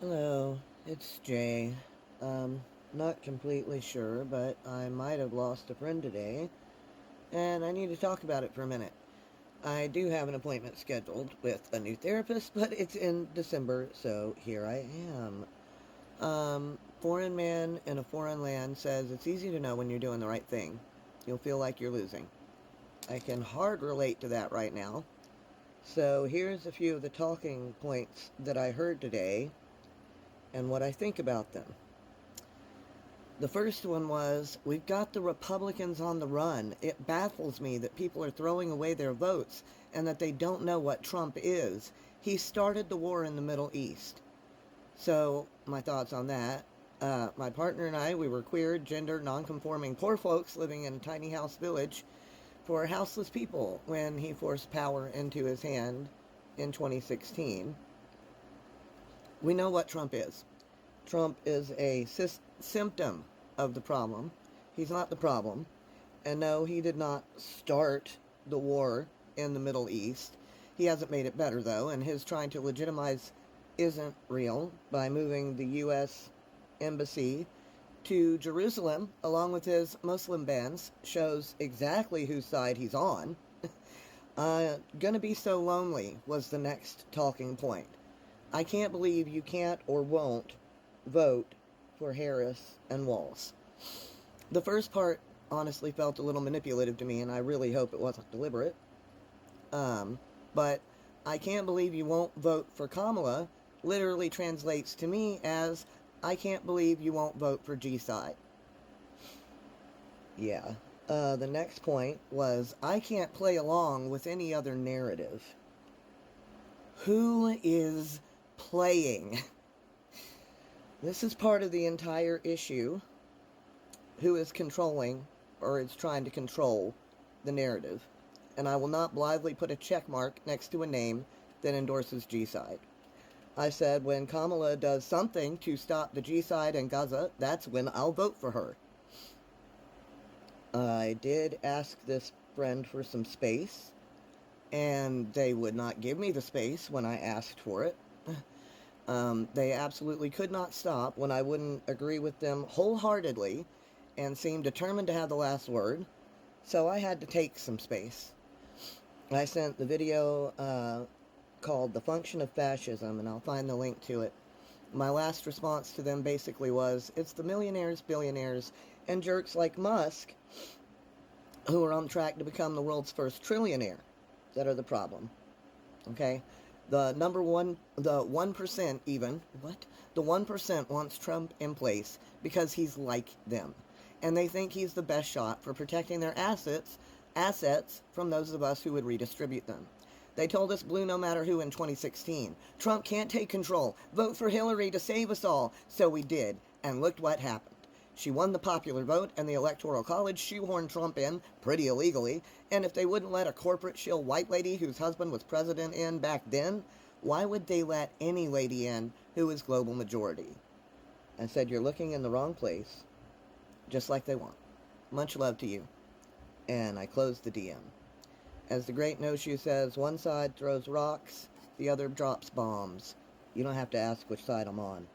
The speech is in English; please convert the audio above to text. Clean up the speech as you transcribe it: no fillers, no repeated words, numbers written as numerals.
Hello, it's Jay. Not completely sure, but I might have lost a friend today, and I need to talk about it for a minute. I do have an appointment scheduled with a new therapist, but it's in December, so here I am. Foreign man in a foreign land says it's easy to know when you're doing the right thing. You'll feel like you're losing. I can hard relate to that right now. So here's a few of the talking points that I heard today and what I think about them. The first one was, we've got the Republicans on the run. It baffles me that people are throwing away their votes and that they don't know what Trump is. He started the war in the Middle East. So, my thoughts on that. My partner and I, we were queer, gender, non-conforming poor folks living in a tiny house village for houseless people when he forced power into his hand in 2016. We know what Trump is. Trump is a symptom of the problem. He's not the problem. And no, he did not start the war in the Middle East. He hasn't made it better, though, and his trying to legitimize isn't real by moving the U.S. embassy to Jerusalem, along with his Muslim bans, shows exactly whose side he's on. Gonna be so lonely was the next talking point. I can't believe you can't or won't vote for Harris and Walz. The first part honestly felt a little manipulative to me, and I really hope it wasn't deliberate. But I can't believe you won't vote for Kamala literally translates to me as, I can't believe you won't vote for G-side. Yeah. The next point was, I can't play along with any other narrative. Who is playing? This is part of the entire issue. Who is controlling, or is trying to control, the narrative? And I will not blithely put a check mark next to a name that endorses G-side. I said when Kamala does something to stop the G-side in Gaza, that's when I'll vote for her. I did ask this friend for some space, and they would not give me the space when I asked for it. They absolutely could not stop when I wouldn't agree with them wholeheartedly and seemed determined to have the last word, so I had to take some space. I sent the video called The Function of Fascism, and I'll find the link to it. My last response to them basically was, it's the millionaires, billionaires, and jerks like Musk who are on track to become the world's first trillionaire that are the problem. Okay? The 1% even, what? The 1% wants Trump in place because he's like them. And they think he's the best shot for protecting their assets from those of us who would redistribute them. They told us blue no matter who in 2016. Trump can't take control. Vote for Hillary to save us all. So we did. And looked what happened. She won the popular vote, and the Electoral College shoehorned Trump in, pretty illegally. And if they wouldn't let a corporate shill white lady whose husband was president in back then, why would they let any lady in who is global majority? I said, you're looking in the wrong place, just like they want. Much love to you. And I closed the DM. As the great No Shoe says, one side throws rocks, the other drops bombs. You don't have to ask which side I'm on.